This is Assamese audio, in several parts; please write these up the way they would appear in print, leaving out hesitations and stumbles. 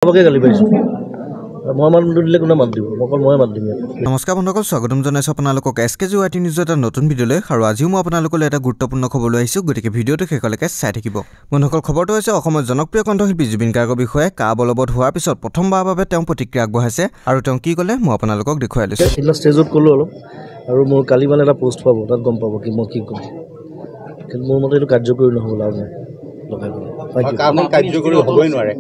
সবকে গালি পাইছোঁ মই মাত নিদিলে কোনে মাত দিব অকল মই মাত দিম নমস্কাৰ বন্ধুসকল স্বাগতম জনাইছোঁ আপোনালোকক SKJYT নিউজৰ এটা নতুন ভিডিঅ'লৈ আৰু আজিও মই আপোনালোকলৈ এটা গুৰুত্বপূৰ্ণ খবৰ লৈ আহিছোঁ গতিকে ভিডিঅ'টো শেষলৈকে চাই থাকিব বন্ধুসকল খবৰটো হৈছে অসমৰ জনপ্ৰিয় কণ্ঠশিল্পী জুবিন গাৰ্গৰ বিষয়ে কা বলবৎ হোৱাৰ পিছত প্ৰথমবাৰৰ বাবে তেওঁ প্ৰতিক্ৰিয়া আগবঢ়াইছে আৰু তেওঁ কি ক'লে মই আপোনালোকক দেখুৱাই লৈছোঁ সেইদিনা ষ্টেজত ক'লোঁ অলপ আৰু মোৰ কালি মানে এটা পোষ্ট পাব তাত গম পাব কি মই কি ক'ম কিন্তু মোৰ মতে এইটো কাৰ্যকৰী নহ'ব লাভ নাই লগাই কাৰ্যকৰী হ'বই নোৱাৰে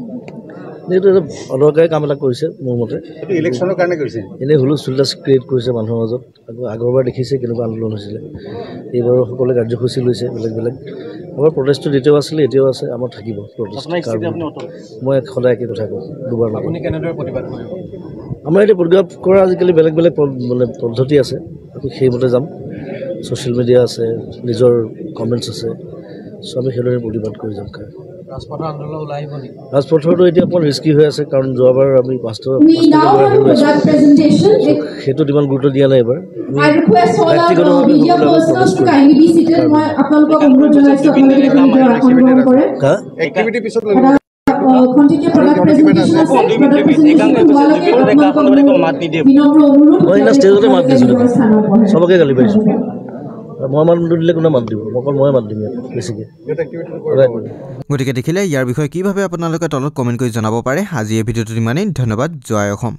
এইটো এটা অদৰকাৰী কাম এটা কৰিছে মোৰ মতে ইলেকশ্যনৰ কাৰণে কৰিছে এনেই হুলস্থুলতাছ ক্ৰিয়েট কৰিছে মানুহৰ মাজত আকৌ আগৰবাৰ দেখিছে কেনেকুৱা আন্দোলন হৈছিলে এইবাৰো সকলোৱে কাৰ্যসূচী লৈছে বেলেগ বেলেগ আমাৰ প্ৰটেষ্টটো যেতিয়াও আছিলে এতিয়াও আছে আমাৰ থাকিব প্ৰটেষ্ট মই সদায় একে কথা কওঁ দুবাৰ আপুনি কেনেদৰে প্ৰতিবাদ কৰিব আমাৰ এতিয়া প্ৰতিবাদ কৰা আজিকালি বেলেগ বেলেগ মানে পদ্ধতি আছে আমি সেইমতে যাম ছ'চিয়েল মিডিয়া আছে নিজৰ কমেণ্টছ আছে চ' আমি সেইদৰে প্ৰতিবাদ কৰি যাম ৰাজপথৰ আন্দোলন ওলাই আহিব নেকি ৰাজপথৰটো এতিয়া অকণমান ৰিস্কি হৈ আছে কাৰণ যোৱাবাৰ আমি পাঁচটা সেইটোত ইমান গুৰুত্ব দিয়া নাই এইবাৰ মই সেইদিনা ষ্টেজতে মাত দিছিলোঁ চবকে গালি পাইছোঁ মই মাত নিদিলে কোনে মাত দিব অকল মই মাত দিম বেছিকৈ গতিকে দেখিলে ইয়াৰ বিষয়ে কি ভাবে আপোনালোকে তলত কমেণ্ট কৰি জনাব পাৰে আজি এই ভিডিঅ'টোত ইমানেই ধন্যবাদ জয় অসম।